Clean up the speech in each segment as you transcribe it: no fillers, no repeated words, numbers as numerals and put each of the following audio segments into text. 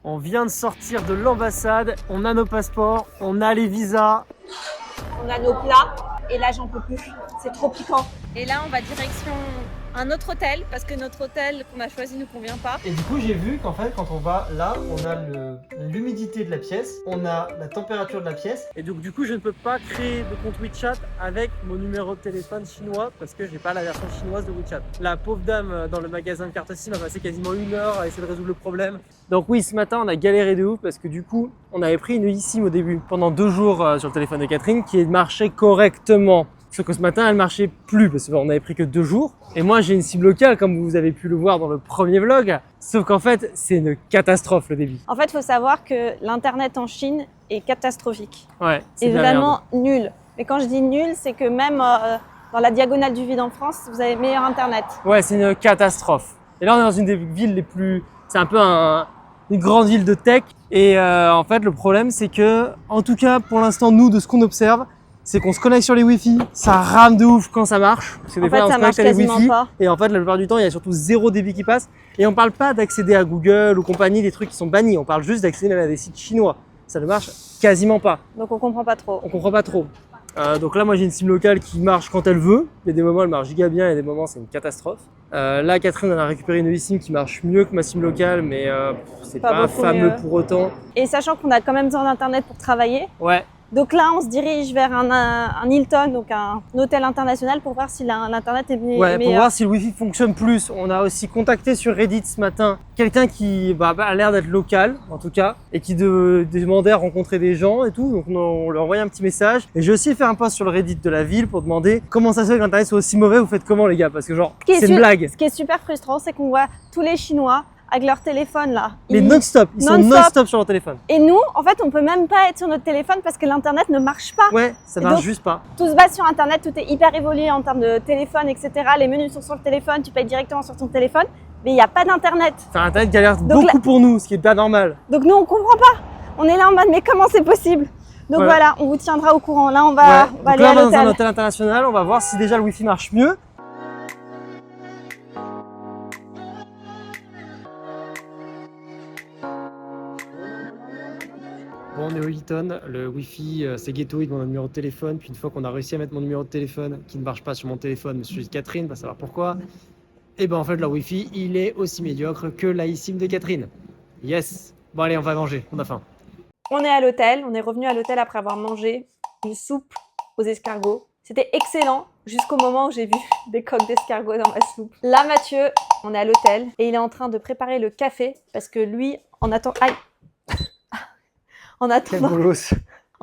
On vient de sortir de l'ambassade, on a nos passeports, on a les visas. On a nos plats et là j'en peux plus, c'est trop piquant. Et là on va direction un autre hôtel parce que notre hôtel qu'on a choisi ne convient pas. Et du coup j'ai vu qu'en fait quand on va là, on a l'humidité de la pièce, on a la température de la pièce. Et donc du coup je ne peux pas créer de compte WeChat avec mon numéro de téléphone chinois parce que j'ai pas la version chinoise de WeChat. La pauvre dame dans le magasin de carte SIM a passé quasiment 1 heure à essayer de résoudre le problème. Donc oui, ce matin on a galéré de ouf parce que du coup on avait pris une eSIM au début pendant 2 jours sur le téléphone de Catherine qui marchait correctement. Sauf que ce matin, elle marchait plus parce qu'on avait pris que 2 jours. Et moi, j'ai une SIM locale, comme vous avez pu le voir dans le premier vlog. Sauf qu'en fait, c'est une catastrophe le débit. En fait, il faut savoir que l'internet en Chine est catastrophique. Ouais, c'est est de la vraiment merde. nul. Et quand je dis nul, c'est que même dans la diagonale du vide en France, vous avez meilleur internet. Ouais, c'est une catastrophe. Et là, on est dans une des villes les plus... C'est un peu une grande ville de tech. Et en fait, le problème, c'est que, en tout cas, pour l'instant, nous, de ce qu'on observe, c'est qu'on se connecte sur les Wi-Fi, ça rame de ouf quand ça marche. Parce que des En fois, fait, on se ça marche connecte à les quasiment Wi-Fi, pas. et en fait, la plupart du temps, il y a surtout 0 débit qui passe. Et on parle pas d'accéder à Google ou compagnie, des trucs qui sont bannis. On parle juste d'accéder à des sites chinois. Ça ne marche quasiment pas. Donc on comprend pas trop. On comprend pas trop. Donc là, moi, j'ai une SIM locale qui marche quand elle veut. Il y a des moments, elle marche giga bien, et des moments, c'est une catastrophe. Là, Catherine, elle a récupéré une eSIM qui marche mieux que ma SIM locale, mais c'est Pas pas beaucoup fameux mieux. pour autant. Et sachant qu'on a quand même besoin d'internet pour travailler, Ouais. donc là on se dirige vers un Hilton, donc un hôtel international pour voir si l'internet est Ouais, pour meilleur. voir si le Wi-Fi fonctionne plus. On a aussi contacté sur Reddit ce matin quelqu'un qui a l'air d'être local, en tout cas, et qui demandait à rencontrer des gens et tout. Donc on leur a envoyé un petit message. Et j'ai aussi fait un post sur le Reddit de la ville pour demander comment ça se fait que l'internet soit aussi mauvais. Vous faites comment les gars? Parce que genre, c'est une blague. Ce qui est super frustrant, c'est qu'on voit tous les Chinois avec leur téléphone là. Mais non-stop, ils sont non-stop sur leur téléphone. Et nous, en fait, on peut même pas être sur notre téléphone parce que l'internet ne marche pas. Ouais, ça Et marche donc, juste pas. Tout se base sur internet, tout est hyper évolué en termes de téléphone, etc. Les menus sont sur le téléphone, tu payes directement sur ton téléphone, mais il n'y a pas d'internet. Enfin, internet galère Donc beaucoup pour nous, ce qui est pas normal. Donc nous, on comprend pas. On est là en mode, mais comment c'est possible? Donc voilà, on vous tiendra au courant. Là, on va Donc aller là, à on va dans un l'hôtel. hôtel international, on va voir si déjà le Wi-Fi marche mieux. Bon, on est au Hilton, le Wi-Fi c'est ghetto, il demande un numéro de téléphone, puis une fois qu'on a réussi à mettre mon numéro de téléphone qui ne marche pas sur mon téléphone, mais celui de Catherine, va savoir pourquoi, et ben en fait leur Wi-Fi il est aussi médiocre que la eSIM de Catherine. Yes. Bon allez, on va manger, on a faim. On est à l'hôtel, on est revenu à l'hôtel après avoir mangé une soupe aux escargots. C'était excellent jusqu'au moment où j'ai vu des coques d'escargots dans ma soupe. Là, Mathieu, on est à l'hôtel et il est en train de préparer le café parce que lui, en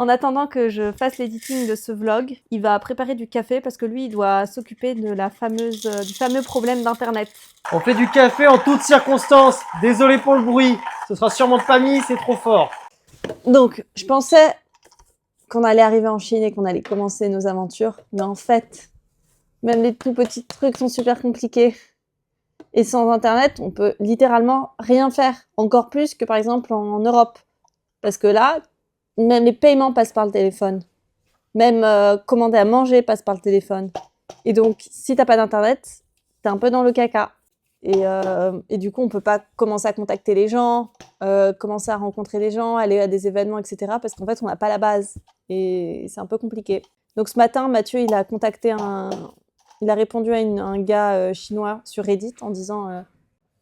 attendant que je fasse l'editing de ce vlog, il va préparer du café parce que lui, il doit s'occuper de du fameux problème d'internet. On fait du café en toutes circonstances. Désolé pour le bruit, ce sera sûrement pas mis, c'est trop fort. Donc, je pensais qu'on allait arriver en Chine et qu'on allait commencer nos aventures. Mais en fait, même les tout petits trucs sont super compliqués. Et sans Internet, on peut littéralement rien faire. Encore plus que par exemple en Europe. Parce que là, même les paiements passent par le téléphone. Même commander à manger passe par le téléphone. Et donc, si t'as pas d'Internet, t'es un peu dans le caca. Et du coup, on peut pas commencer à contacter les gens, commencer à rencontrer les gens, aller à des événements, etc. Parce qu'en fait, on n'a pas la base. Et c'est un peu compliqué. Donc ce matin, Mathieu, il a répondu à un gars chinois sur Reddit en disant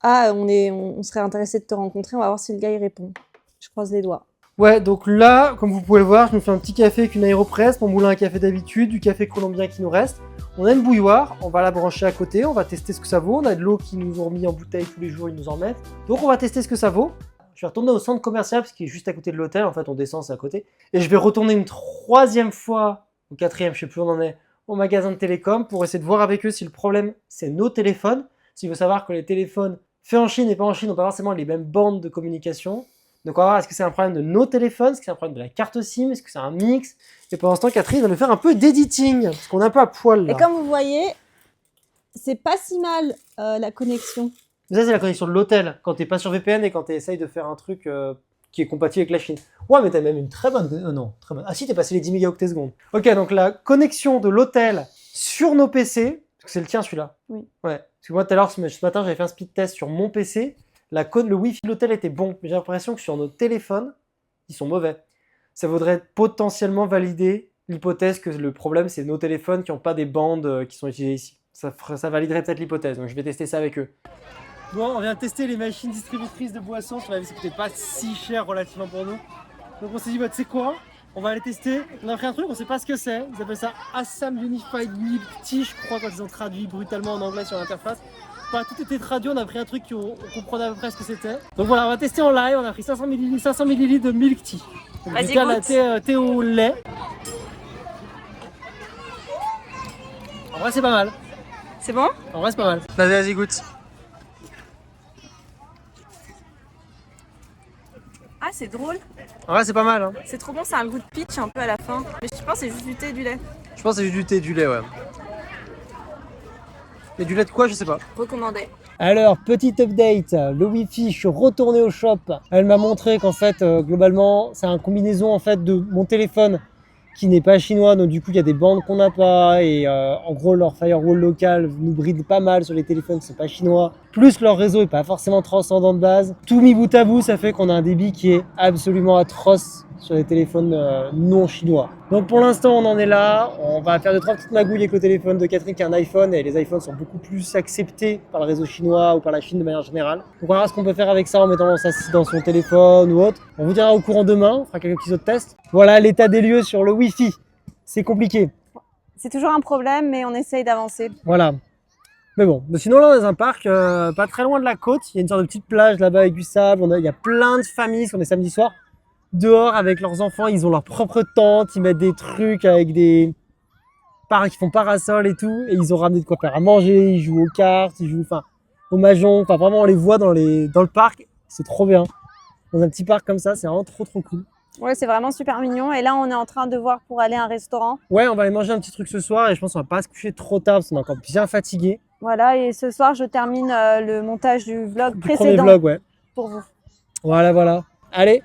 on serait intéressé de te rencontrer, on va voir si le gars il répond. Je croise les doigts. Ouais, donc là, comme vous pouvez le voir, je me fais un petit café avec une Aéropress, mon moulin à café d'habitude, du café colombien qui nous reste. On a une bouilloire, on va la brancher à côté, on va tester ce que ça vaut. On a de l'eau qui nous ont remis en bouteille tous les jours, ils nous en mettent. Donc on va tester ce que ça vaut. Je vais retourner au centre commercial, parce qu'il est juste à côté de l'hôtel, en fait on descend, c'est à côté. Et je vais retourner une 3e fois, ou 4e, je sais plus où on en est, au magasin de télécom, pour essayer de voir avec eux si le problème c'est nos téléphones. S'il faut savoir que les téléphones faits en Chine et pas en Chine n'ont pas forcément les mêmes bandes de communication. Donc on va voir, est-ce que c'est un problème de nos téléphones, est-ce que c'est un problème de la carte SIM, est-ce que c'est un mix? Et pendant ce temps, Catherine va nous faire un peu d'editing, parce qu'on est un peu à poil là. Et comme vous voyez, c'est pas si mal la connexion. Mais ça c'est la connexion de l'hôtel, quand t'es pas sur VPN et quand tu essayes de faire un truc qui est compatible avec la Chine. Ouais, mais t'as même une très bonne... non, très bonne. Ah si, t'es passé les 10 mégaoctets secondes. Ok, donc la connexion de l'hôtel sur nos PC, parce que c'est le tien celui-là. Oui. Ouais, parce que moi tout à l'heure, ce matin, j'avais fait un speed test sur mon PC. le Wi-Fi de l'hôtel était bon, mais j'ai l'impression que sur nos téléphones, ils sont mauvais. Ça vaudrait potentiellement valider l'hypothèse que le problème, c'est nos téléphones qui n'ont pas des bandes qui sont utilisées ici. Ça validerait peut-être l'hypothèse, donc je vais tester ça avec eux. Bon, on vient de tester les machines distributrices de boissons. Je trouvais que c'était pas si cher relativement pour nous. Donc on s'est dit, bah, tu sais quoi, on va aller tester. On a pris un truc, on sait pas ce que c'est. Ils appellent ça Assam Unified Milk Tea, je crois, quand ils ont traduit brutalement en anglais sur l'interface. Enfin, tout était traduit, on a pris un truc qu'on comprenait à peu près ce que c'était. Donc voilà, on va tester en live. On a pris 500 ml de milk tea. Vas-y, la thé au lait. En vrai, c'est pas mal. C'est bon? En vrai, c'est pas mal. Vas-y, goûte. Ah, c'est drôle. En vrai, c'est pas mal. Hein. C'est trop bon, ça a un goût de peach un peu à la fin. Mais je pense que c'est juste du thé et du lait. Je pense que c'est juste du thé et du lait, ouais. Et du lait de quoi, je sais pas. Recommandé. Alors, petit update, le Wi-Fi, je suis retourné au shop. Elle m'a montré qu'en fait, globalement, c'est une combinaison en fait de mon téléphone qui n'est pas chinois, donc du coup, il y a des bandes qu'on n'a pas et en gros, leur firewall local nous bride pas mal sur les téléphones qui sont pas chinois. Plus leur réseau est pas forcément transcendant de base. Tout mis bout à bout, ça fait qu'on a un débit qui est absolument atroce sur les téléphones non chinois. Donc pour l'instant, on en est là. On va faire 2-3 petites magouilles avec le téléphone de Catherine qui a un iPhone et les iPhones sont beaucoup plus acceptés par le réseau chinois ou par la Chine de manière générale. Donc on verra ce qu'on peut faire avec ça en mettant ça dans son téléphone ou autre. On vous dira au courant demain, on fera quelques petits autres tests. Voilà l'état des lieux sur le Wi-Fi. C'est compliqué. C'est toujours un problème, mais on essaye d'avancer. Voilà. Mais bon, sinon là on est dans un parc pas très loin de la côte. Il y a une sorte de petite plage là-bas avec du sable. Il y a plein de familles, on est samedi soir. Dehors avec leurs enfants, ils ont leur propre tente, ils mettent des trucs avec des qui font parasol et tout, et ils ont ramené de quoi faire à manger, ils jouent aux cartes, ils jouent au mahjong, vraiment on les voit dans le parc, c'est trop bien. Dans un petit parc comme ça, c'est vraiment trop cool. Ouais, c'est vraiment super mignon. Et là, on est en train de voir pour aller à un restaurant. Ouais, on va aller manger un petit truc ce soir et je pense qu'on va pas se coucher trop tard parce qu'on est encore bien fatigué. Voilà, et ce soir, je termine le montage du vlog précédent. Premier vlog, ouais. Pour vous. Voilà. Allez.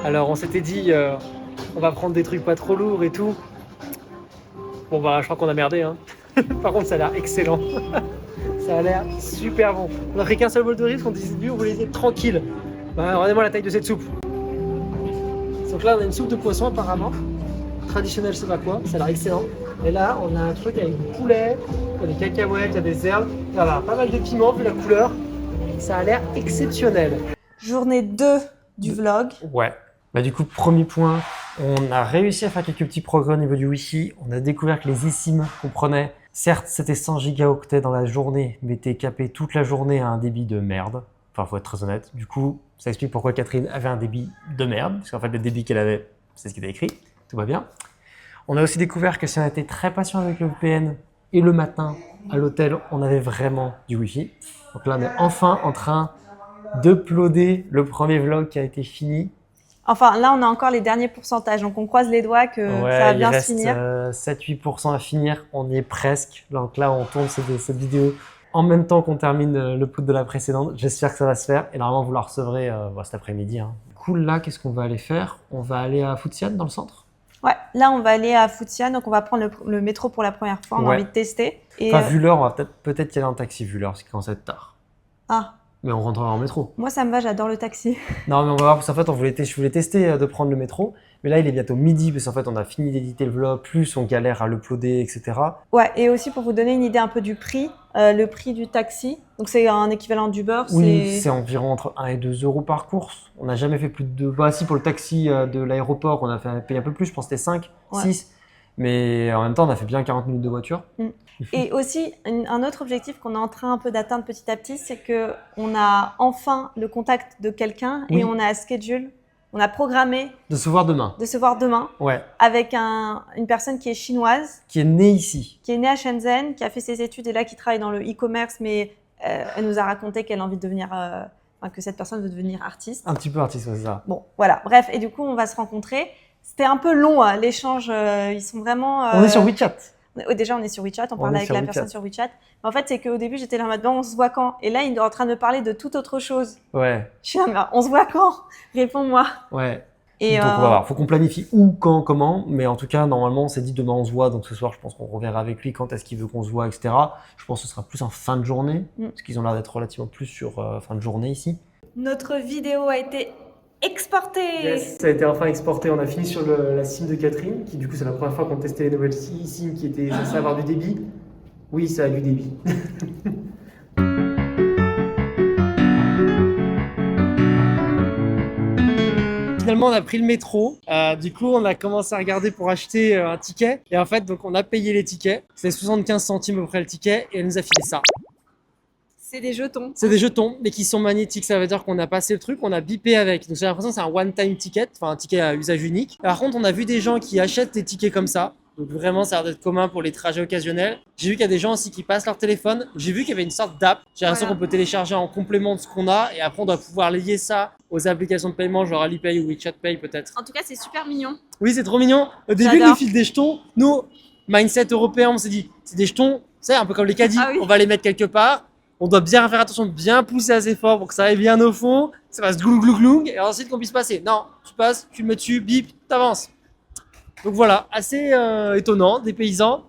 Alors on s'était dit, on va prendre des trucs pas trop lourds et tout. Bon bah je crois qu'on a merdé hein. Par contre ça a l'air excellent. Ça a l'air super bon. On a pris qu'un seul bol de riz parce qu'on disait on voulait être tranquille. Bah regardez-moi la taille de cette soupe. Donc là on a une soupe de poisson apparemment. Traditionnelle je sais pas quoi, ça a l'air excellent. Et là on a un truc avec du poulet, il y a des cacahuètes, il y a des herbes. Voilà, pas mal de piments vu la couleur. Ça a l'air exceptionnel. Journée 2 du vlog. Ouais. Bah du coup, premier point, on a réussi à faire quelques petits progrès au niveau du Wi-Fi. On a découvert que les eSIM qu'on prenait, certes c'était 100 gigaoctets dans la journée, mais t'es capé toute la journée à un débit de merde. Enfin, faut être très honnête. Du coup, ça explique pourquoi Catherine avait un débit de merde, parce qu'en fait le débit qu'elle avait, c'est ce qui était écrit. Tout va bien. On a aussi découvert que si on était très patient avec le VPN et le matin à l'hôtel, on avait vraiment du Wi-Fi. Donc là, on est enfin en train d'uploader le premier vlog qui a été fini. Enfin, là, on a encore les derniers pourcentages, donc on croise les doigts que ça va bien se finir. Il reste 7-8% à finir, on y est presque. Donc là, on tourne cette vidéo en même temps qu'on termine le poudre de la précédente. J'espère que ça va se faire et normalement, vous la recevrez cet après-midi. Hein. Cool, là, qu'est-ce qu'on va aller faire? On va aller à Futian dans le centre? Ouais, là, on va aller à Futian, donc on va prendre le métro pour la première fois, on a envie de tester. Et enfin, vu l'heure, on va peut-être y aller en taxi, vu l'heure, parce qu'il commence à être tard. Ah. Mais on rentrera en métro. Moi, ça me va, j'adore le taxi. Non, mais on va voir, parce qu'en fait, je voulais tester de prendre le métro. Mais là, il est bientôt midi, parce qu'en fait, on a fini d'éditer le vlog, plus on galère à l'uploader, etc. Ouais, et aussi pour vous donner une idée un peu du prix, le prix du taxi. Donc, c'est un équivalent d'Uber. Oui, c'est environ entre 1 et 2 euros par course. On n'a jamais fait plus de... Bah si, pour le taxi de l'aéroport, on a payé un peu plus, je pense que c'était 5, 6. Mais en même temps, on a fait bien 40 minutes de voiture. Et aussi, un autre objectif qu'on est en train un peu d'atteindre petit à petit, c'est qu'on a enfin le contact de quelqu'un et on a schedule, on a programmé de se voir demain. Ouais. Avec une personne qui est chinoise. Qui est née ici. Qui est née à Shenzhen, qui a fait ses études et là qui travaille dans le e-commerce, mais elle nous a raconté qu'elle a envie de devenir... que cette personne veut devenir artiste. Un petit peu artiste, c'est ça. Bon, voilà. Bref, et du coup, on va se rencontrer. C'était un peu long, l'échange. Ils sont vraiment... On est sur WeChat. Déjà, on est sur WeChat, on parlait avec la personne sur WeChat. Mais en fait, c'est qu'au début, j'étais là en mode, bon, on se voit quand? Et là, il est en train de me parler de toute autre chose. Ouais. Je suis là, on se voit quand? Réponds-moi. Ouais. Et Donc on va voir, faut qu'on planifie où, quand, comment, mais en tout cas normalement on s'est dit demain on se voit, donc ce soir je pense qu'on reverra avec lui quand est-ce qu'il veut qu'on se voit, etc. Je pense que ce sera plus en fin de journée, parce qu'ils ont l'air d'être relativement plus sur fin de journée ici. Notre vidéo a été exportée. Yes, ça a été enfin exporté, on a fini sur la SIM de Catherine, qui du coup c'est la première fois qu'on testait les nouvelles SIM qui étaient censées avoir du débit. Oui, ça a du débit. Finalement, on a pris le métro. Du coup, on a commencé à regarder pour acheter un ticket. Et en fait, donc, on a payé les tickets. C'est 75 centimes à peu près le ticket. Et elle nous a filé ça. C'est des jetons. C'est des jetons, mais qui sont magnétiques. Ça veut dire qu'on a passé le truc, on a bipé avec. Donc, j'ai l'impression que c'est un one-time ticket, enfin un ticket à usage unique. Par contre, on a vu des gens qui achètent des tickets comme ça. Donc vraiment, ça a l'air d'être commun pour les trajets occasionnels. J'ai vu qu'il y a des gens aussi qui passent leur téléphone. J'ai vu qu'il y avait une sorte d'app. J'ai l'impression qu'on peut télécharger en complément de ce qu'on a. Et après, on doit pouvoir lier ça aux applications de paiement, genre Alipay ou WeChat Pay peut-être. En tout cas, c'est super mignon. Oui, c'est trop mignon. Au début, J'adore. ils nous filent des jetons. Nous, mindset européen, on s'est dit, c'est des jetons, c'est un peu comme les caddies. Ah oui. On va les mettre quelque part. On doit bien faire attention, bien pousser assez fort pour que ça aille bien au fond. Ça passe glou glou glou. Et ensuite qu'on puisse passer. Non, tu passes, tu le mets dessus, bip, t'avances. Donc voilà, assez étonnant, des paysans.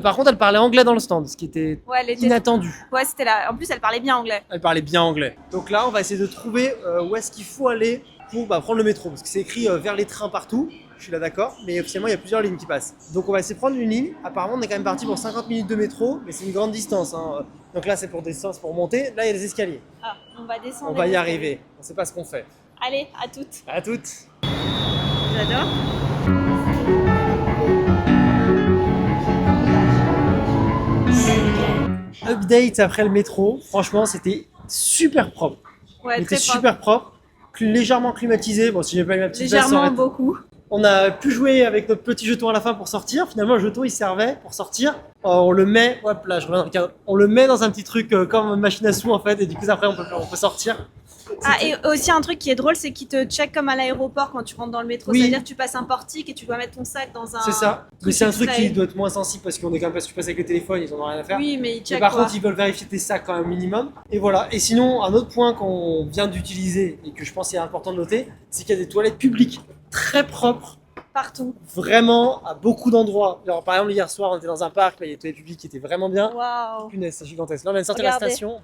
Par contre, elle parlait anglais dans le stand, ce qui était Ouais, elle était. inattendu. Ouais, c'était là. En plus, elle parlait bien anglais. Elle parlait bien anglais. Donc là, on va essayer de trouver où est-ce qu'il faut aller pour prendre le métro. Parce que c'est écrit vers les trains partout. Je suis là d'accord. Mais officiellement, il y a plusieurs lignes qui passent. Donc on va essayer de prendre une ligne. Apparemment, on est quand même parti pour 50 minutes de métro. Mais c'est une grande distance. Hein. Donc là, c'est pour descendre, pour monter. Là, il y a des escaliers. Ah, on va descendre. On va y arriver. On sait pas ce qu'on fait. Allez, à toutes. À toutes. J'adore. Update après le métro. Franchement, c'était super propre. Ouais, Il était très propre. super propre. Légèrement climatisé. Bon, si j'ai pas eu ma petite veste, ça aurait Légèrement été- beaucoup. On a pu jouer avec notre petit jeton à la fin pour sortir. Finalement, le jeton, il servait pour sortir. On le met, hop là, je reviens dans le cadre. On le met dans un petit truc comme une machine à sous en fait, et du coup après on peut sortir. Ah, et aussi un truc qui est drôle, c'est qu'ils te check comme à l'aéroport quand tu rentres dans le métro. Oui. C'est-à-dire que tu passes un portique et tu dois mettre ton sac dans un. C'est ça. Mais c'est un truc extrait. qui doit être moins sensible parce qu'on est quand même parce que tu passes avec le téléphone, ils en ont rien à faire. Oui, mais ils Mais checkent. par quoi. contre, ils veulent vérifier tes sacs quand même minimum. Et voilà. Et sinon, un autre point qu'on vient d'utiliser et que je pense est important de noter, c'est qu'il y a des toilettes publiques très propres. Partout. Vraiment à beaucoup d'endroits. Genre, par exemple, hier soir, on était dans un parc, là, il y a des toilettes publiques qui étaient vraiment bien. Waouh. Punaise, c'est gigantesque. Là, on vient de sortir de la Regardez. station.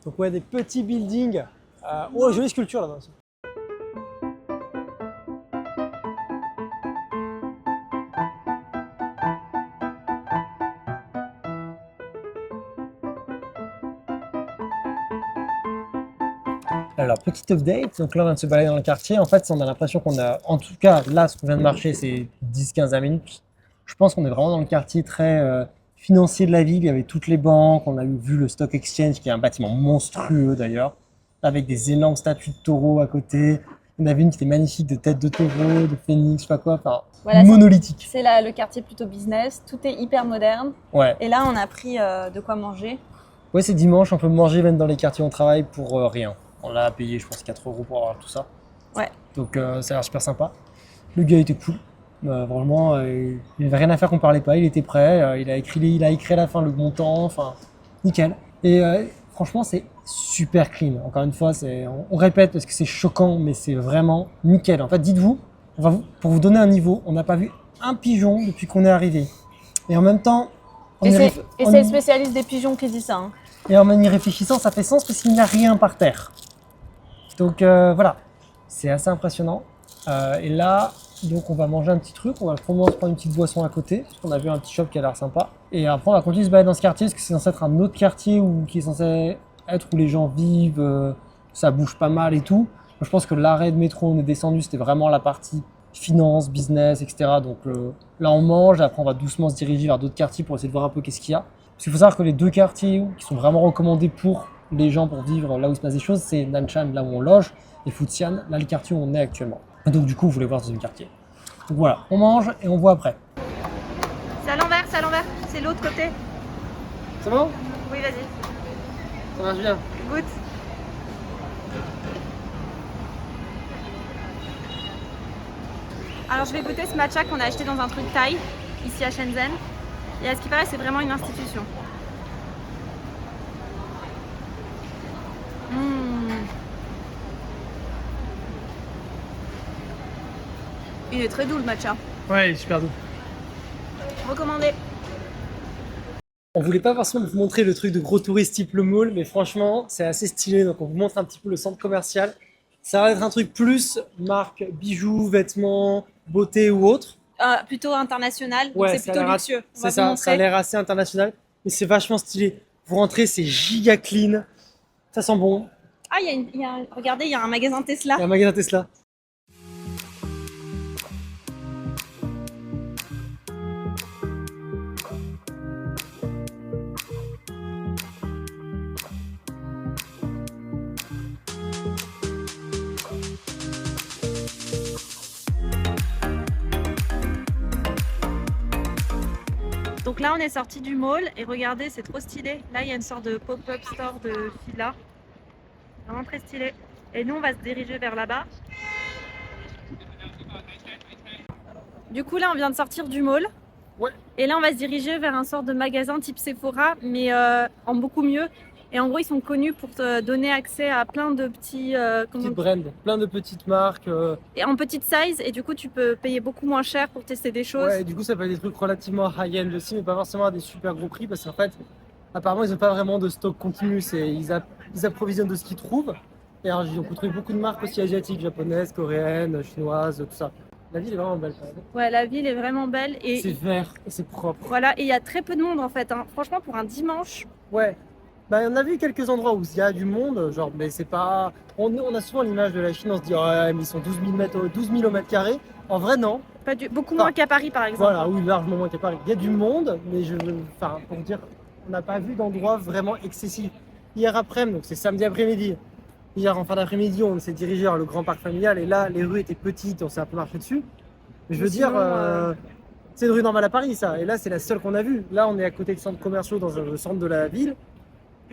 Donc, ouais, des petits buildings. Oh, jolie sculpture là-bas aussi. Alors, petite update, donc là on vient de se balader dans le quartier. En fait, on a l'impression qu'on a, en tout cas, là, ce qu'on vient de marcher, c'est 10-15 minutes. Je pense qu'on est vraiment dans le quartier très financier de la ville. Il y avait toutes les banques, on a vu le Stock Exchange, qui est un bâtiment monstrueux d'ailleurs, avec des énormes statues de taureaux à côté. On a vu une qui était magnifique, de tête de taureau, de phénix, je sais pas quoi, enfin, Voilà, monolithique. c'est là le quartier plutôt business. Tout est hyper moderne. Ouais. Et là, on a pris de quoi manger. Ouais, c'est dimanche, on peut manger même dans les quartiers où on travaille pour rien. On l'a payé, je pense, 4 € pour avoir tout ça. Ouais. Donc ça a l'air super sympa. Le gars était cool. Vraiment, il n'avait rien à faire qu'on parlait pas, il était prêt. Il a écrit à la fin le montant, enfin, nickel. Et franchement, c'est super clean. Encore une fois, on répète parce que c'est choquant, mais c'est vraiment nickel. En fait, dites-vous, pour vous donner un niveau, on n'a pas vu un pigeon depuis qu'on est arrivé. Et en même temps, Et c'est le spécialiste des pigeons qui dit ça. Hein. et en y réfléchissant, ça fait sens parce qu'il n'y a rien par terre. Donc voilà, c'est assez impressionnant. Et là, donc on va manger un petit truc, on va probablement se prendre une petite boisson à côté, parce qu'on a vu un petit shop qui a l'air sympa. Et après, on va continuer de se balader dans ce quartier, parce que c'est censé être un autre quartier qui est censé être où les gens vivent, ça bouge pas mal et tout. Donc, je pense que l'arrêt de métro, on est descendu, c'était vraiment la partie finance, business, etc. Donc là, on mange, et après, on va doucement se diriger vers d'autres quartiers pour essayer de voir un peu qu'est-ce qu'il y a. Parce qu'il faut savoir que les deux quartiers qui sont vraiment recommandés pour les gens pour vivre là où il se passe des choses, c'est Nanshan, là où on loge, et Futian, là le quartier où on est actuellement. Et donc du coup, vous voulez voir ce deuxième quartier. Donc voilà, on mange et on voit après. C'est à l'envers, c'est à l'envers. C'est l'autre côté. C'est bon? Oui, vas-y. Ça marche bien. Goûte. Alors, je vais goûter ce matcha qu'on a acheté dans un truc thaï, ici à Shenzhen. Et à ce qui paraît, c'est vraiment une institution. Il est très doux le matcha. Ouais, il est super doux. Recommandé. On voulait pas forcément vous montrer le truc de gros touristes type le mall, mais franchement, c'est assez stylé. Donc on vous montre un petit peu le centre commercial. Ça va être un truc plus marque bijoux, vêtements, beauté ou autre. Plutôt international, donc Ouais, c'est ça a plutôt l'air luxueux. On va C'est vous ça, ça a montrer. l'air assez international, mais c'est vachement stylé. Vous rentrez, c'est giga clean, ça sent bon. Ah, regardez, il y a un magasin Tesla. Il y a un magasin Tesla. Donc là, on est sorti du mall et regardez, c'est trop stylé. Là, il y a une sorte de pop-up store de Fila. Vraiment très stylé. Et nous, on va se diriger vers là-bas. Du coup, là, on vient de sortir du mall. Ouais. Et là, on va se diriger vers un sort de magasin type Sephora, mais en beaucoup mieux. Et en gros, ils sont connus pour te donner accès à plein de petits... Petite brand, plein de petites marques. Et en petite size, et du coup, tu peux payer beaucoup moins cher pour tester des choses. Ouais, et du coup, ça peut être des trucs relativement high-end aussi, mais pas forcément à des super gros prix, parce qu'en fait, apparemment, ils n'ont pas vraiment de stock continu. Ils approvisionnent de ce qu'ils trouvent. Et alors, on peut trouver beaucoup de marques aussi asiatiques, japonaises, coréennes, chinoises, tout ça. La ville est vraiment belle. Quand même. Ouais, la ville est vraiment belle. Et C'est vert et c'est propre. voilà, et il y a très peu de monde en fait. Hein. Franchement, pour un dimanche, Ouais. Bah, on a vu quelques endroits où il y a du monde, genre, mais c'est pas. On a souvent l'image de la Chine, on se dit, ouais, mais ils sont 12 000 au mètre carré. En vrai, non. beaucoup moins qu'à Paris par exemple. Voilà, oui, largement moins qu'à Paris. Il y a du monde, mais enfin, pour dire, on n'a pas vu d'endroit vraiment excessif. Hier après-midi, donc c'est samedi après-midi. Hier en fin d'après-midi, on s'est dirigé vers le grand parc familial et là, les rues étaient petites, on s'est un peu marché dessus. Mais je veux Sinon, dire, c'est une rue normale à Paris, ça. Et là, c'est la seule qu'on a vue. Là, on est à côté de centres commerciaux dans le centre de la ville.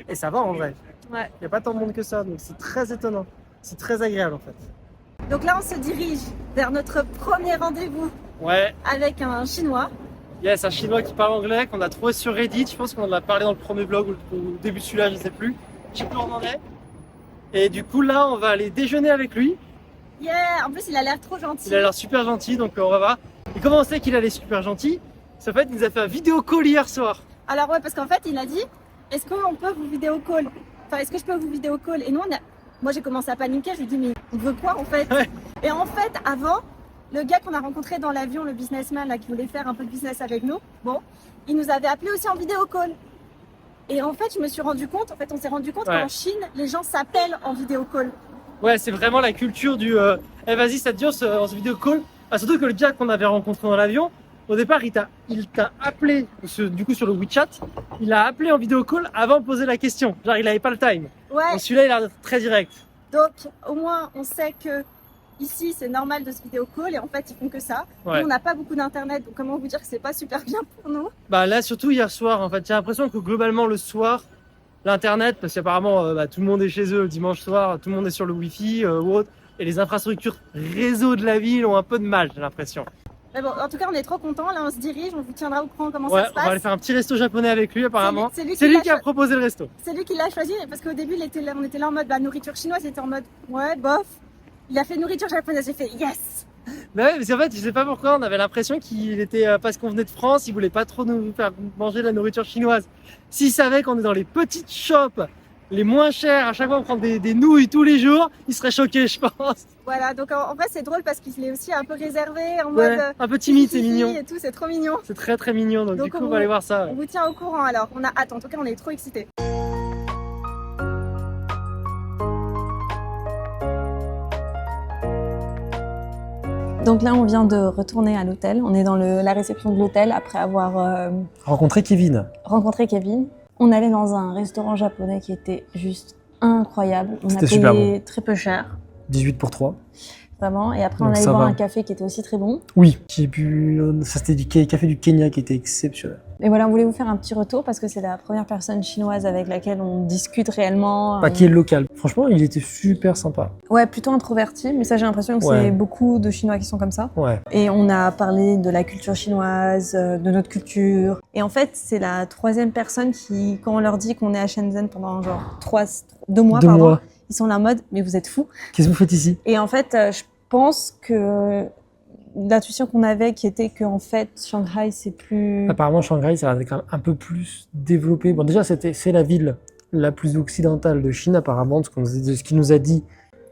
Et ça va en vrai. Ouais. Il n'y a pas tant de monde que ça, donc c'est très étonnant. C'est très agréable en fait. Donc là, on se dirige vers notre premier rendez-vous Ouais, avec un Chinois. yes, un Chinois qui parle anglais qu'on a trouvé sur Reddit. Je pense qu'on en a parlé dans le premier blog ou au début de celui-là, je sais plus. Je sais plus où on en est. Et du coup, là, on va aller déjeuner avec lui. Yeah, en plus, il a l'air trop gentil. Il a l'air super gentil, donc on va voir. Et comment on sait qu'il allait super gentil? C'est en fait, il nous a fait un vidéo call hier soir. Alors ouais, parce qu'en fait, il a dit, est-ce qu'on peut vous vidéo call? Enfin, est-ce que je peux vous vidéo call? Et nous, moi, j'ai commencé à paniquer. Je lui ai dit, mais on veut quoi en fait? Ouais. Et en fait, avant, le gars qu'on a rencontré dans l'avion, le businessman là, qui voulait faire un peu de business avec nous, bon, il nous avait appelé aussi en vidéo call. Et en fait, je me suis rendu compte, on s'est rendu compte Ouais. qu'en Chine, les gens s'appellent en vidéo call. Ouais, c'est vraiment la culture du eh vas-y, ça te dit, on se vidéo call. Ah, surtout que le gars qu'on avait rencontré dans l'avion, au départ, il t'a appelé, du coup sur le WeChat, il a appelé en vidéo call avant de poser la question. Genre, il avait pas le time. Ouais, Donc celui-là, il a l'air d'être très direct. donc au moins, on sait que ici, c'est normal de se vidéo call et en fait, ils font que ça. Ouais. Nous, on n'a pas beaucoup d'internet, donc comment vous dire que c'est pas super bien pour nous? Bah là, surtout hier soir, en fait, j'ai l'impression que globalement, le soir, l'internet, parce qu'apparemment, tout le monde est chez eux le dimanche soir, tout le monde est sur le Wi-Fi ou autre, et les infrastructures réseau de la ville ont un peu de mal, j'ai l'impression. Mais bon, en tout cas, on est trop contents. Là, on se dirige, on vous tiendra au courant comment Ouais, ça se on passe. va aller faire un petit resto japonais avec lui, apparemment. C'est lui C'est lui l'a qui a proposé le resto. C'est lui qui l'a choisi parce qu'au début, on était là en mode nourriture chinoise, il était en mode ouais, bof. Il a fait nourriture japonaise, j'ai fait yes. Mais ouais, parce qu'en fait, je sais pas pourquoi, on avait l'impression qu'il était, parce qu'on venait de France, il voulait pas trop nous faire manger de la nourriture chinoise. S'il savait qu'on est dans les petites shops les moins chères, à chaque fois on prend des nouilles tous les jours, il serait choqué, je pense. Voilà, donc en vrai, c'est drôle parce qu'il est aussi un peu réservé, en Ouais, mode un peu timide, c'est hihi mignon. et tout, c'est trop mignon. C'est très très mignon, donc du coup, on va aller voir ça. On vous tient au courant alors, on a hâte, en tout cas, on est trop excités. Donc là, on vient de retourner à l'hôtel. On est dans la réception de l'hôtel après avoir Rencontrer Kevin. rencontré Kevin. On allait dans un restaurant japonais qui était juste incroyable. On a C'était super payé très peu cher, 18 pour 3. vraiment. Et après, on Donc allait ça boire va. un café qui était aussi très bon. Oui, j'ai bu, ça c'était du café du Kenya qui était exceptionnel. Et voilà, on voulait vous faire un petit retour parce que c'est la première personne chinoise avec laquelle on discute réellement. Pas qui est local. Franchement, il était super sympa. Ouais, plutôt introverti, mais ça j'ai l'impression que Ouais. c'est beaucoup de Chinois qui sont comme ça. Ouais. Et on a parlé de la culture chinoise, de notre culture. Et en fait, c'est la troisième personne qui, quand on leur dit qu'on est à Shenzhen pendant genre 2 mois, 2 pardon, mois. ils sont là en mode « mais vous êtes fous ». Qu'est-ce que vous faites ici? Et en fait, je pense que l'intuition qu'on avait qui était qu'en fait, Shanghai, c'est plus... Apparemment, Shanghai, ça va être quand même un peu plus développé. Bon, déjà, c'est la ville la plus occidentale de Chine, apparemment, de ce qu'il nous a dit.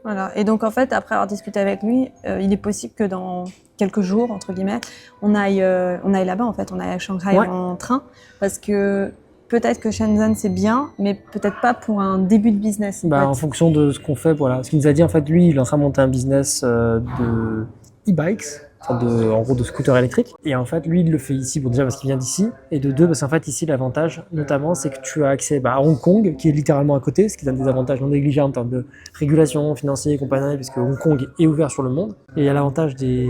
Voilà. Et donc, en fait, après avoir discuté avec lui, il est possible que dans quelques jours, entre guillemets, on aille là-bas, en fait. On aille à Shanghai en train. Parce que peut-être que Shenzhen, c'est bien, mais peut-être pas pour un début de business. En fonction de ce qu'on fait, voilà. Ce qu'il nous a dit, en fait, lui, il est en train de monter un business de e-bikes. En gros de scooter électrique. Et en fait, lui, il le fait ici, bon, déjà parce qu'il vient d'ici, et de deux, parce qu'en fait, ici, l'avantage, notamment, c'est que tu as accès à Hong Kong, qui est littéralement à côté, ce qui donne des avantages non négligeables en termes de régulation financière et compagnie, puisque Hong Kong est ouvert sur le monde. Et il y a l'avantage des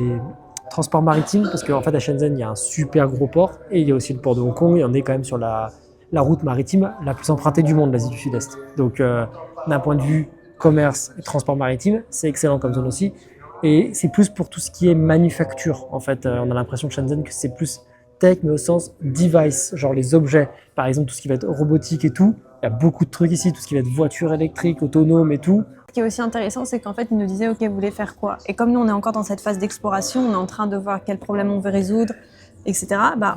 transports maritimes, parce qu'en fait, à Shenzhen, il y a un super gros port, et il y a aussi le port de Hong Kong, et on est quand même sur la route maritime la plus empruntée du monde, l'Asie du Sud-Est. Donc, d'un point de vue commerce et transport maritime, c'est excellent comme zone aussi. Et c'est plus pour tout ce qui est manufacture, en fait. On a l'impression que Shenzhen, que c'est plus tech, mais au sens device, genre les objets. Par exemple, tout ce qui va être robotique et tout. Il y a beaucoup de trucs ici, tout ce qui va être voiture électrique, autonome et tout. Ce qui est aussi intéressant, c'est qu'en fait, il nous disait, OK, vous voulez faire quoi? Et comme nous, on est encore dans cette phase d'exploration, on est en train de voir quel problème on veut résoudre, etc.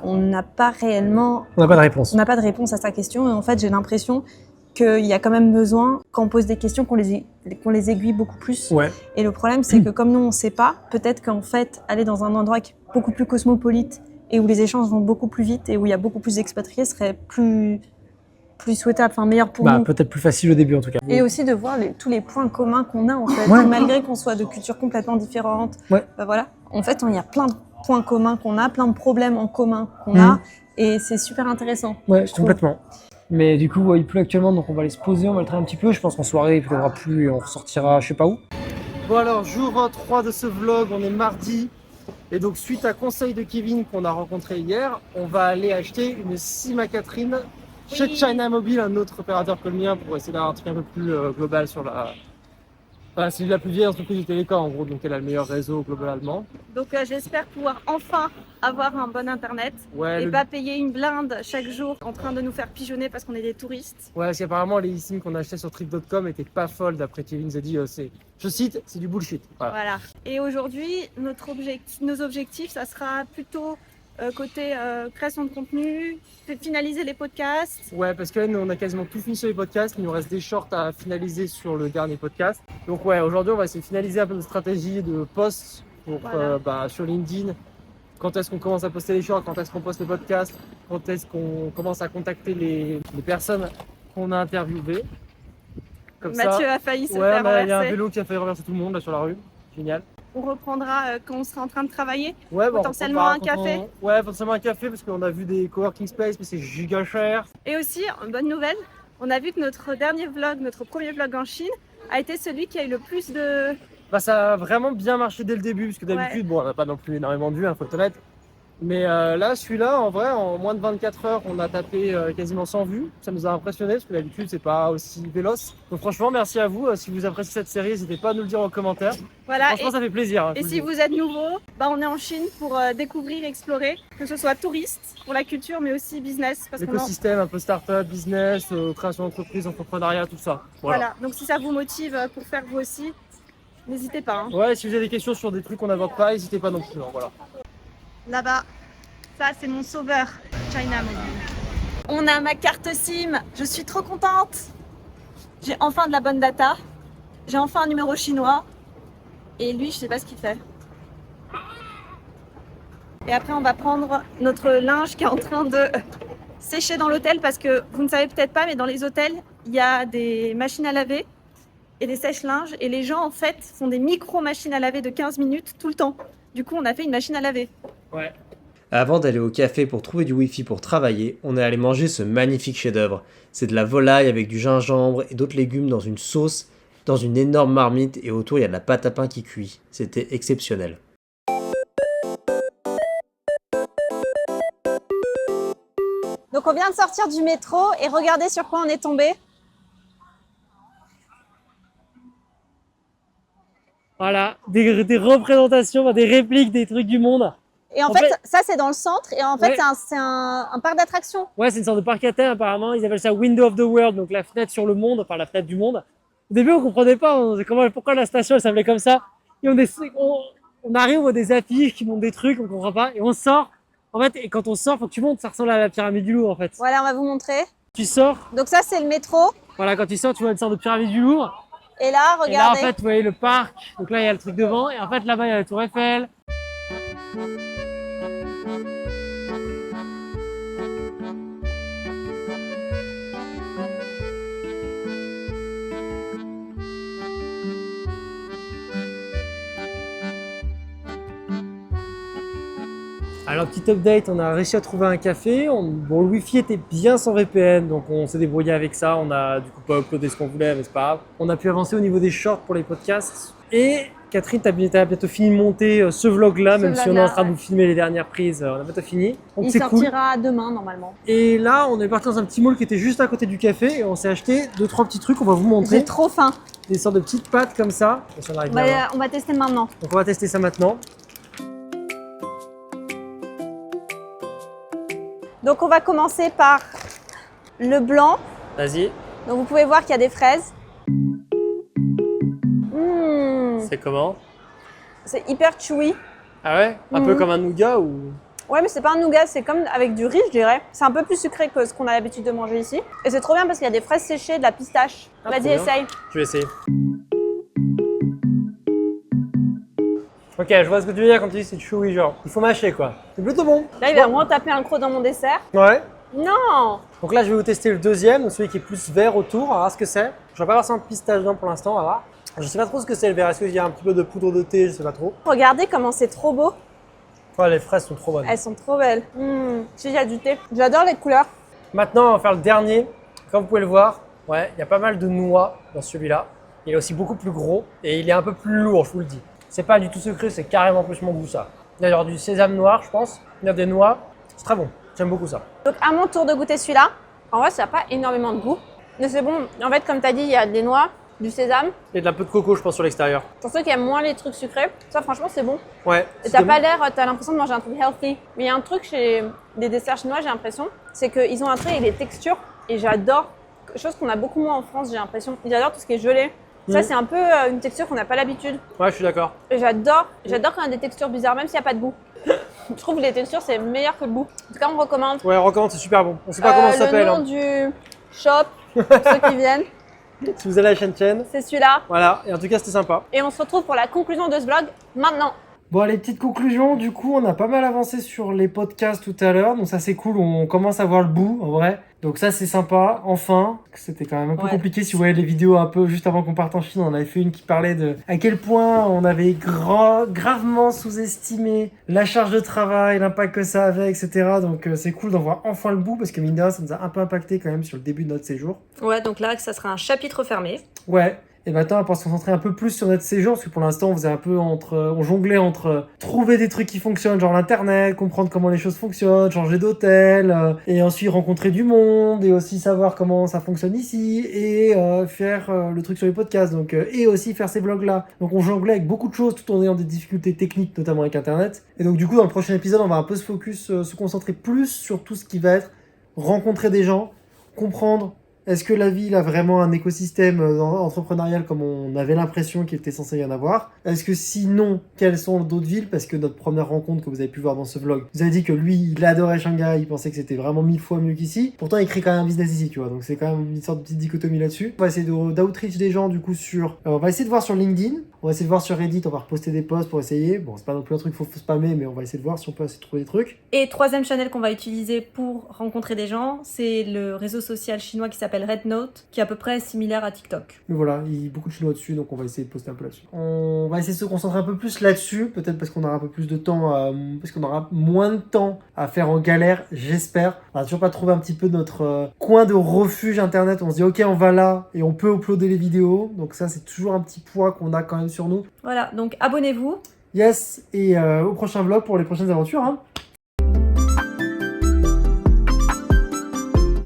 On n'a pas réellement... On n'a pas de réponse. On n'a pas de réponse à sa question. Et en fait, j'ai l'impression qu'il y a quand même besoin, quand on pose des questions, qu'on les aiguille beaucoup plus. Ouais. Et le problème, c'est que comme nous, on ne sait pas, peut-être qu'en fait, aller dans un endroit qui est beaucoup plus cosmopolite et où les échanges vont beaucoup plus vite et où il y a beaucoup plus d'expatriés serait plus souhaitable, enfin meilleur pour nous. Peut-être plus facile au début, en tout cas. Et aussi de voir tous les points communs qu'on a, en fait, malgré qu'on soit de cultures complètement différentes. Ouais. Voilà. En fait, il y a plein de points communs qu'on a, plein de problèmes en commun qu'on a, et c'est super intéressant. Ouais, complètement. Mais du coup, il pleut actuellement, donc on va aller se poser, on va le traîner un petit peu. Je pense qu'en soirée, il pleuvra plus et on ressortira je sais pas où. Bon alors, jour 3 de ce vlog, on est mardi. Et donc, suite à conseil de Kevin qu'on a rencontré hier, on va aller acheter une SIM à Catherine chez China Mobile, un autre opérateur que le mien, pour essayer d'avoir un truc un peu plus global sur la... Enfin, c'est la plus vieille entreprise de télécom en gros, donc elle a le meilleur réseau globalement. Donc j'espère pouvoir enfin avoir un bon internet et pas payer une blinde chaque jour en train de nous faire pigeonner parce qu'on est des touristes. Ouais, parce qu'apparemment les SIM qu'on a acheté sur trip.com étaient pas folles d'après Kevin nous a dit, je cite, c'est du bullshit. Voilà. Et aujourd'hui, nos objectifs, ça sera plutôt côté création de contenu, finaliser les podcasts. Ouais, parce que là, nous, on a quasiment tout fini sur les podcasts. Il nous reste des shorts à finaliser sur le dernier podcast. Donc ouais, aujourd'hui, on va essayer de finaliser un peu notre stratégie de post pour, sur LinkedIn. Quand est-ce qu'on commence à poster les shorts, quand est-ce qu'on poste les podcasts, quand est-ce qu'on commence à contacter les personnes qu'on a interviewées. Comme Mathieu a failli se faire renverser. Il y a un vélo qui a failli renverser tout le monde là sur la rue. Génial. On reprendra quand on sera en train de travailler, potentiellement un café. Ouais, potentiellement un café parce qu'on a vu des coworking space mais c'est giga cher. Et aussi, une bonne nouvelle, on a vu que notre premier vlog en Chine a été celui qui a eu le plus de... Ça a vraiment bien marché dès le début parce que d'habitude, on n'a pas non plus énormément de vues, faut être honnête. Mais là, celui-là, en vrai, en moins de 24 heures, on a tapé quasiment 100 vues. Ça nous a impressionné parce que d'habitude, c'est pas aussi véloce. Donc franchement, merci à vous. Si vous appréciez cette série, n'hésitez pas à nous le dire en commentaire. Voilà. Franchement, ça fait plaisir. Et si vous êtes nouveau, on est en Chine pour découvrir, explorer, que ce soit touriste, pour la culture, mais aussi business. L'écosystème, un peu start-up, business, création d'entreprise, entrepreneuriat, tout ça. Voilà. Donc si ça vous motive pour faire vous aussi, n'hésitez pas. Ouais, si vous avez des questions sur des trucs qu'on n'aborde pas, n'hésitez pas non plus. Voilà. Là-bas, ça c'est mon sauveur, China Mobile. On a ma carte SIM, je suis trop contente. J'ai enfin de la bonne data, j'ai enfin un numéro chinois. Et lui, je sais pas ce qu'il fait. Et après, on va prendre notre linge qui est en train de sécher dans l'hôtel parce que vous ne savez peut-être pas, mais dans les hôtels, il y a des machines à laver et des sèche-linges. Et les gens, en fait, font des micro-machines à laver de 15 minutes tout le temps. Du coup, on a fait une machine à laver. Ouais. Avant d'aller au café pour trouver du wifi pour travailler, on est allé manger ce magnifique chef-d'œuvre. C'est de la volaille avec du gingembre et d'autres légumes dans une sauce, dans une énorme marmite et autour il y a de la pâte à pain qui cuit. C'était exceptionnel. Donc on vient de sortir du métro et regardez sur quoi on est tombé. Voilà, des représentations, des répliques des trucs du monde. Et en fait, ça c'est dans le centre et en fait c'est un parc d'attractions. Ouais, c'est une sorte de parc à thème apparemment, ils appellent ça Window of the World, donc la fenêtre sur le monde, enfin la fenêtre du monde. Au début on comprenait pas pourquoi la station elle s'appelait comme ça. Et on on arrive, on voit des affiches qui montrent des trucs, on comprend pas, et on sort. En fait, et quand on sort, faut que tu montes, ça ressemble à la pyramide du Louvre en fait. Voilà, on va vous montrer. Tu sors, Donc ça, c'est le métro. voilà, quand tu sors, tu vois une sorte de pyramide du Louvre. Et là, Et là, en regardez. fait, vous voyez le parc. Donc là, il y a le truc devant. Et en fait, là-bas, il y a la Tour Eiffel. Alors, petit update, on a réussi à trouver un café. Bon, le wifi était bien sans VPN, donc on s'est débrouillé avec ça. On a du coup pas uploadé ce qu'on voulait, mais c'est pas grave. On a pu avancer au niveau des shorts pour les podcasts. Et Catherine, t'as bientôt fini de monter ce vlog-là, même si on est en train de vous filmer les dernières prises. On a bientôt fini. Donc Il c'est cool. sortira demain, normalement. Et là, on est parti dans un petit mall qui était juste à côté du café et on s'est acheté 2-3 petits trucs. On va vous montrer J'ai trop faim. des sortes de petites pâtes comme ça. Ça, on arrive bien à voir. On va tester maintenant. Donc on va tester ça maintenant. Donc on va commencer par le blanc. Vas-y. Donc vous pouvez voir qu'il y a des fraises. C'est comment? C'est hyper chewy. Ah ouais? Un peu comme un nougat ou? Ouais, mais c'est pas un nougat, c'est comme avec du riz, je dirais. C'est un peu plus sucré que ce qu'on a l'habitude de manger ici. Et c'est trop bien parce qu'il y a des fraises séchées, de la pistache. Ah, Vas-y, trop bien. essaye. Je vais essayer. Ok, je vois ce que tu veux dire quand tu dis c'est chewy, genre. Il faut mâcher quoi. C'est plutôt bon. Là, il va vraiment taper un croc dans mon dessert. Ouais. Non! Donc là, je vais vous tester le deuxième, donc celui qui est plus vert autour. On va voir ce que c'est. Je vais pas voir sans pistache dedans pour l'instant, on va voir. Je sais pas trop ce que c'est le vert. Est-ce qu'il y a un petit peu de poudre de thé? Je sais pas trop. Regardez comment c'est trop beau. Ouais, les fraises sont trop bonnes. Elles sont trop belles. Si, il y a du thé. J'adore les couleurs. Maintenant, on va faire le dernier. Comme vous pouvez le voir, ouais, il y a pas mal de noix dans celui-là. Il est aussi beaucoup plus gros et il est un peu plus lourd, je vous le dis. C'est pas du tout sucré, c'est carrément plus mon goût ça. Il y a genre du sésame noir, je pense. Il y a des noix. C'est très bon. J'aime beaucoup ça. Donc, à mon tour de goûter celui-là. En vrai, ça n'a pas énormément de goût. Mais c'est bon. En fait, comme tu as dit, il y a des noix, du sésame. Et de la peu de coco, je pense, sur l'extérieur. Pour ceux qui aiment moins les trucs sucrés, ça, franchement, c'est bon. Ouais. Et t'as pas l'air, t'as l'impression de manger un truc healthy. Mais il y a un truc chez des desserts chinois, j'ai l'impression, c'est qu'ils ont un truc avec des textures. Et j'adore, chose qu'on a beaucoup moins en France, j'ai l'impression. J'adore tout ce qui est gelé. Ça, c'est un peu une texture qu'on n'a pas l'habitude. Ouais, je suis d'accord. Et j'adore quand il y a des textures bizarres, même s'il n'y a pas de goût. Je trouve que les textures, c'est meilleur que le goût. En tout cas, on recommande. Ouais, on recommande, c'est super bon. On sait pas comment ça s'appelle. Le nom du shop, pour ceux qui viennent, Si vous allez à Shenzhen, c'est celui-là. voilà. Et en tout cas, c'était sympa. Et on se retrouve pour la conclusion de ce vlog maintenant. Bon, les petites conclusions, du coup, on a pas mal avancé sur les podcasts tout à l'heure, donc ça c'est cool, on commence à voir le bout, en vrai. Donc ça c'est sympa, enfin. C'était quand même un peu compliqué, si vous voyez les vidéos un peu juste avant qu'on parte en Chine, on avait fait une qui parlait de à quel point on avait gravement sous-estimé la charge de travail, l'impact que ça avait, etc. Donc c'est cool d'en voir enfin le bout, parce que mine de rien, ça nous a un peu impacté quand même sur le début de notre séjour. Ouais, donc là, ça sera un chapitre fermé. Ouais. Et maintenant, on va se concentrer un peu plus sur notre séjour, parce que pour l'instant, on faisait un peu on jonglait entre trouver des trucs qui fonctionnent, genre l'internet, comprendre comment les choses fonctionnent, changer d'hôtel, et ensuite rencontrer du monde, et aussi savoir comment ça fonctionne ici, et faire le truc sur les podcasts, donc et aussi faire ces vlogs-là. Donc on jonglait avec beaucoup de choses, tout en ayant des difficultés techniques, notamment avec internet. Et donc du coup, dans le prochain épisode, on va un peu se concentrer plus sur tout ce qui va être rencontrer des gens, comprendre. Est-ce que la ville a vraiment un écosystème entrepreneurial comme on avait l'impression qu'il était censé y en avoir? Est-ce que sinon, quelles sont d'autres villes? Parce que notre première rencontre que vous avez pu voir dans ce vlog, vous avez dit que lui, il adorait Shanghai, il pensait que c'était vraiment 1000 fois mieux qu'ici. Pourtant, il crée quand même un business ici, tu vois. Donc c'est quand même une sorte de petite dichotomie là-dessus. On va essayer d'outreach des gens du coup sur... on va essayer de voir sur LinkedIn, on va essayer de voir sur Reddit, on va reposter des posts pour essayer. Bon, c'est pas non plus un truc qu'il faut spammer, mais on va essayer de voir si on peut essayer de trouver des trucs. Et troisième channel qu'on va utiliser pour rencontrer des gens, c'est le réseau social chinois qui s'appelle Red Note, qui est à peu près similaire à TikTok. Mais voilà, il y a beaucoup de chinois dessus, donc on va essayer de poster un peu là-dessus. On va essayer de se concentrer un peu plus là-dessus, peut-être parce qu'on aura un peu plus de temps, parce qu'on aura moins de temps à faire en galère, j'espère. On va toujours pas trouver un petit peu notre coin de refuge internet, on se dit ok, on va là, et on peut uploader les vidéos, donc ça c'est toujours un petit poids qu'on a quand même sur nous. Voilà, donc abonnez-vous. Yes, et au prochain vlog pour les prochaines aventures, hein.